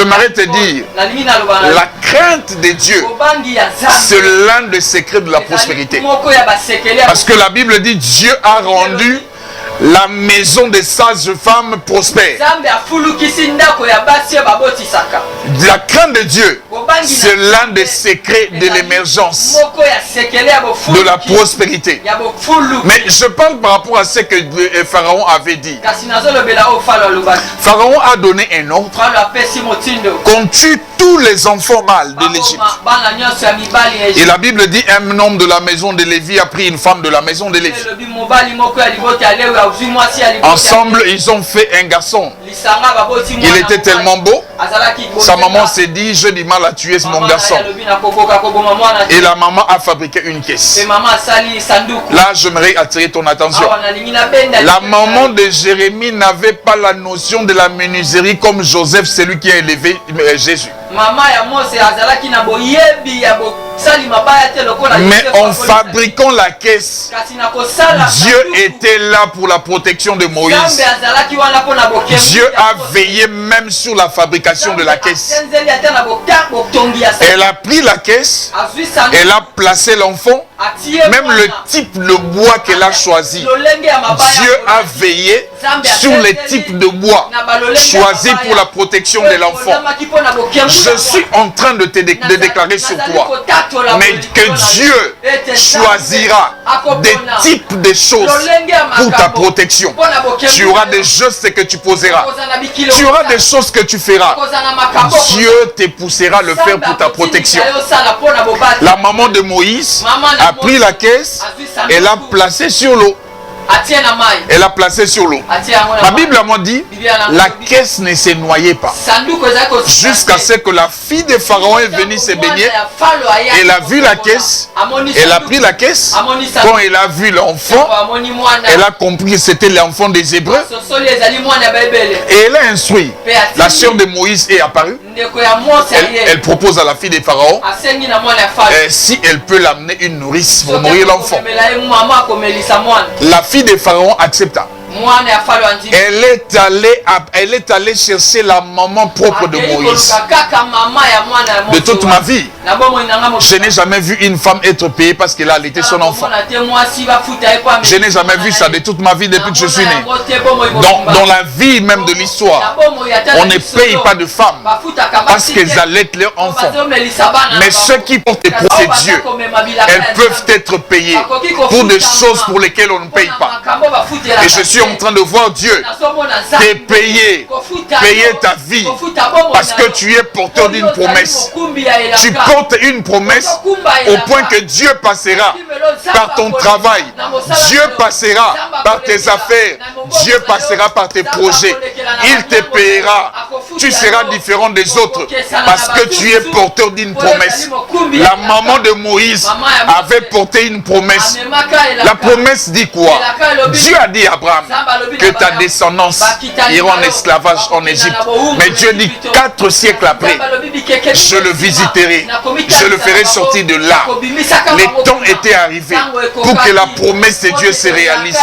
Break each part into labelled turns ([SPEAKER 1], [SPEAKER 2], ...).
[SPEAKER 1] J'aimerais te dire, la crainte de Dieu, c'est l'un des secrets de la prospérité. Parce que la Bible dit, Dieu a rendu la maison des sages femmes prospère. La crainte de Dieu, c'est l'un des secrets de l'émergence, de la prospérité. Mais je parle par rapport à ce que Pharaon avait dit. Pharaon a donné un ordre qu'on tue tous les enfants mâles de l'Égypte. Et la Bible dit, un homme de la maison de Lévi a pris une femme de la maison de Lévi. Ensemble, ils ont fait un garçon. Il était tellement beau. Sa maman s'est dit, j'ai du mal à tuer mon garçon. Et la maman a fabriqué une caisse. Là, j'aimerais attirer ton attention. La maman de Jérémie n'avait pas la notion de la menuiserie comme Joseph, celui qui a élevé Jésus. Mais en fabriquant la caisse, Dieu était là pour la protection de Moïse. Dieu a veillé même sur la fabrication de la caisse. Elle a pris la caisse, elle a placé l'enfant, même le type de bois qu'elle a choisi. Dieu a veillé sur les types de bois choisis pour la protection de l'enfant. Je suis en train de te déclarer sur toi, mais que Dieu choisira des types de choses pour ta protection. Tu auras des gestes que tu poseras, tu auras des choses que tu feras. Dieu te poussera à le faire pour ta protection. La maman de Moïse a pris la caisse et l'a placée sur l'eau. Elle a placé sur l'eau. La Bible m'a dit, la caisse ne se noyait pas. Jusqu'à ce que la fille de Pharaon est venue se baigner. Elle a vu la caisse. Elle a pris la caisse. Quand elle a vu l'enfant, elle a compris que c'était l'enfant des Hébreux. Et elle a instruit. La sœur de Moïse est apparue. Elle propose à la fille de Pharaon si elle peut l'amener une nourrice pour nourrir l'enfant. La fille de Pharaon accepta. Elle est allée chercher la maman propre de Moïse. De toute ma vie, je n'ai jamais vu une femme être payée parce qu'elle a allaité son enfant. Je n'ai jamais vu ça de toute ma vie depuis que je suis né. Dans la vie même de l'histoire, on ne paye pas de femmes parce qu'elles allaitent leurs enfants. Mais ceux qui portent des projets de Dieu, elles peuvent être payées pour des choses pour lesquelles on ne paye pas. Et je suis en train de voir Dieu te payer ta vie parce que tu es porteur d'une promesse. Tu portes une promesse au point que Dieu passera par ton travail, Dieu passera par tes affaires, Dieu passera par tes projets. Il te payera. Tu seras différent des autres parce que tu es porteur d'une promesse. La maman de Moïse avait porté une promesse. La promesse dit quoi? Dieu a dit à Abraham que ta descendance ira en esclavage en Égypte. Mais Dieu dit 4 siècles après, je le visiterai, je le ferai sortir de là. Les temps étaient arrivés pour que la promesse de Dieu se réalise.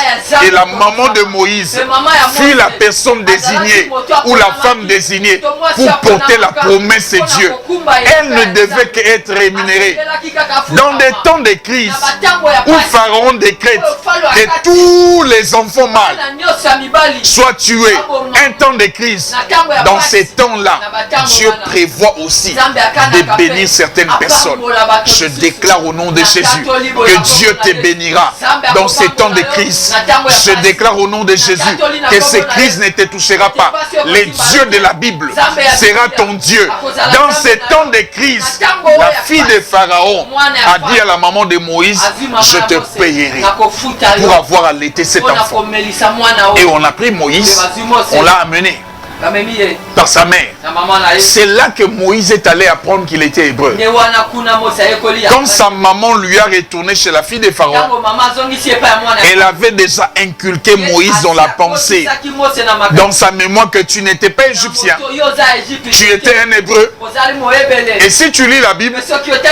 [SPEAKER 1] Et la maman de Moïse fut la personne désignée ou la femme désignée pour porter la promesse de Dieu. Elle ne devait qu'être rémunérée. Dans des temps de crise où Pharaon décrète que tous les enfants mâles soient tués, un temps de crise, dans ces temps-là, Dieu prévoit aussi de bénir certaines personnes. Je déclare au nom de Jésus que Dieu te bénira dans ces temps de crise. Je déclare au nom de Jésus que ces crises ne te touchera pas. Le Dieu de la Bible sera ton Dieu. Dans ces temps de crise, la fille de Pharaon a dit à la maman de Moïse, je te payerai pour avoir allaité cet enfant. Et on a pris Moïse, on l'a amené par sa mère. C'est là que Moïse est allé apprendre qu'il était hébreu. Quand sa maman lui a retourné chez la fille de Pharaon, elle avait déjà inculqué Moïse dans la pensée, dans sa mémoire, que tu n'étais pas égyptien, tu étais un hébreu. Et si tu lis la Bible,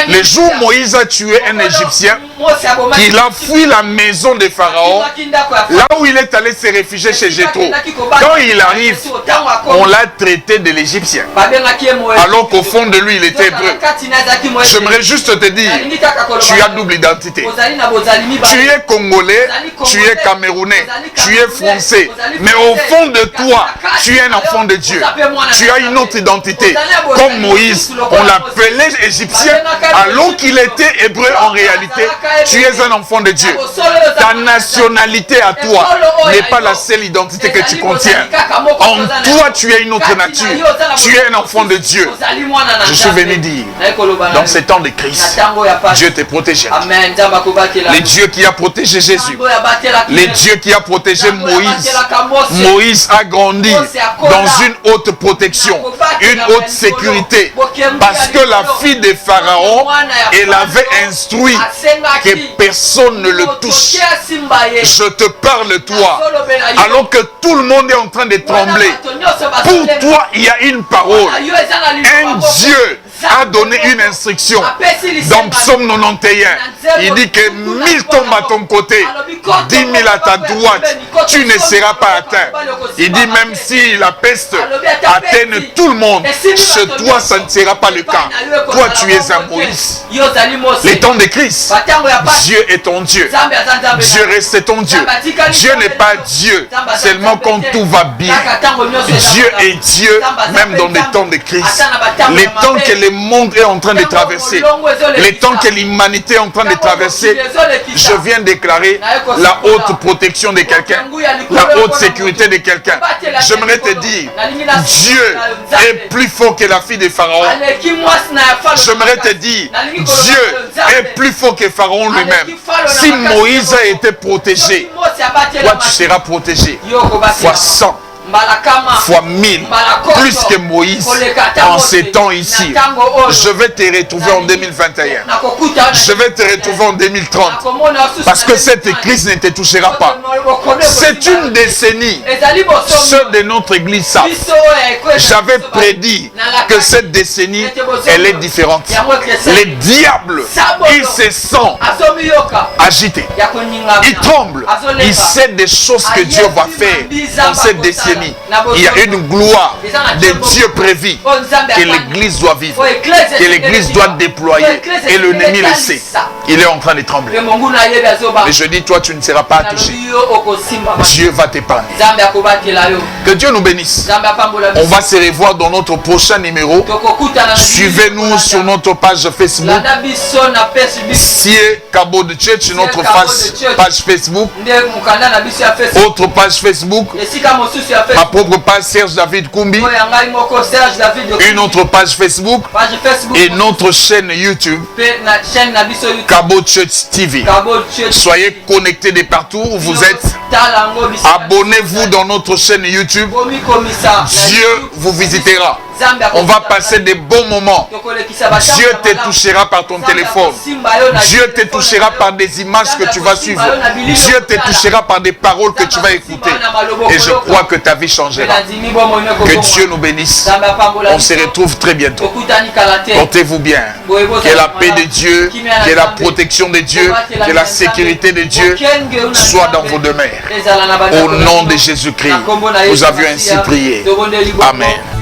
[SPEAKER 1] le jour où Moïse a tué un égyptien, qu'il a fui la maison de Pharaon, là où il est allé se réfugier chez Jéthro. Quand il arrive, on l'a traité de l'Égyptien, alors qu'au fond de lui, il était hébreu. J'aimerais juste te dire, tu as double identité. Tu es congolais, tu es camerounais, tu es français, mais au fond de toi, tu es un enfant de Dieu. Tu as une autre identité. Comme Moïse, on l'appelait égyptien, alors qu'il était hébreu en réalité. Tu es un enfant de Dieu. Ta nationalité à toi n'est pas la seule identité que tu contiens. En toi, tu as une autre nature. Tu es un enfant de Dieu. Je suis venu dire, dans ces temps de crise, Dieu te protégera. Les dieux qui a protégé Jésus, les dieux qui a protégé Moïse. Moïse a grandi dans une haute protection, une haute sécurité, parce que la fille de Pharaon, elle avait instruit que personne ne le touche. Je te parle toi, alors que tout le monde est en train de trembler. Pour toi, il y a une parole. Un Dieu a donné une instruction dans Psaume 91. Il dit que 1000 tombent à ton côté, 10 000 à ta droite, tu ne seras pas atteint. Il dit même si la peste atteigne tout le monde, chez toi ça ne sera pas le cas. Toi tu es un Moïse. Les temps de Christ, Dieu est ton Dieu. Dieu reste ton Dieu. Dieu n'est pas Dieu seulement quand tout va bien. Dieu est Dieu même dans les temps de Christ. Les temps que le monde est en train de traverser, les temps que l'humanité est en train de traverser, je viens déclarer la haute protection de quelqu'un, la haute sécurité de quelqu'un. J'aimerais te dire, Dieu est plus fort que la fille de Pharaon. J'aimerais te dire, Dieu est plus fort que Pharaon lui-même. Si Moïse a été protégé, toi tu seras protégé fois 100. Fois 1000, plus que Moïse en ces temps ici. Je vais te retrouver en 2021. Je vais te retrouver en 2030. Parce que cette crise ne te touchera pas. C'est une décennie. Ceux de notre église savent. J'avais prédit que cette décennie, elle est différente. Les diables, ils se sentent agités. Ils tremblent. Ils savent des choses que Dieu va faire dans cette décennie. Il y a une gloire de Dieu prévue que l'église doit vivre, que l'église doit déployer, et l'ennemi le sait. Il est en train de trembler. Mais je dis, toi tu ne seras pas touché. Dieu va t'épargner. Que Dieu nous bénisse. On va se revoir dans notre prochain numéro. Suivez-nous sur notre page Facebook. Sié Cabo de Church, notre page Facebook. Autre page Facebook. Ma propre page Serge David Kumbi. Une autre page Facebook. Et notre chaîne YouTube. Cabo Church TV. Soyez connectés de partout où vous êtes. Abonnez-vous dans notre chaîne YouTube. Dieu vous visitera. On va passer des bons moments. Dieu te touchera par ton téléphone. Dieu te touchera par des images que tu vas suivre. Dieu te touchera par des paroles que tu vas écouter. Et je crois que ta vie changera. Que Dieu nous bénisse. On se retrouve très bientôt. Portez-vous bien. Que la paix de Dieu, que la protection de Dieu, que la sécurité de Dieu soit dans vos demeures. Au nom de Jésus-Christ, nous avions ainsi prié. Amen.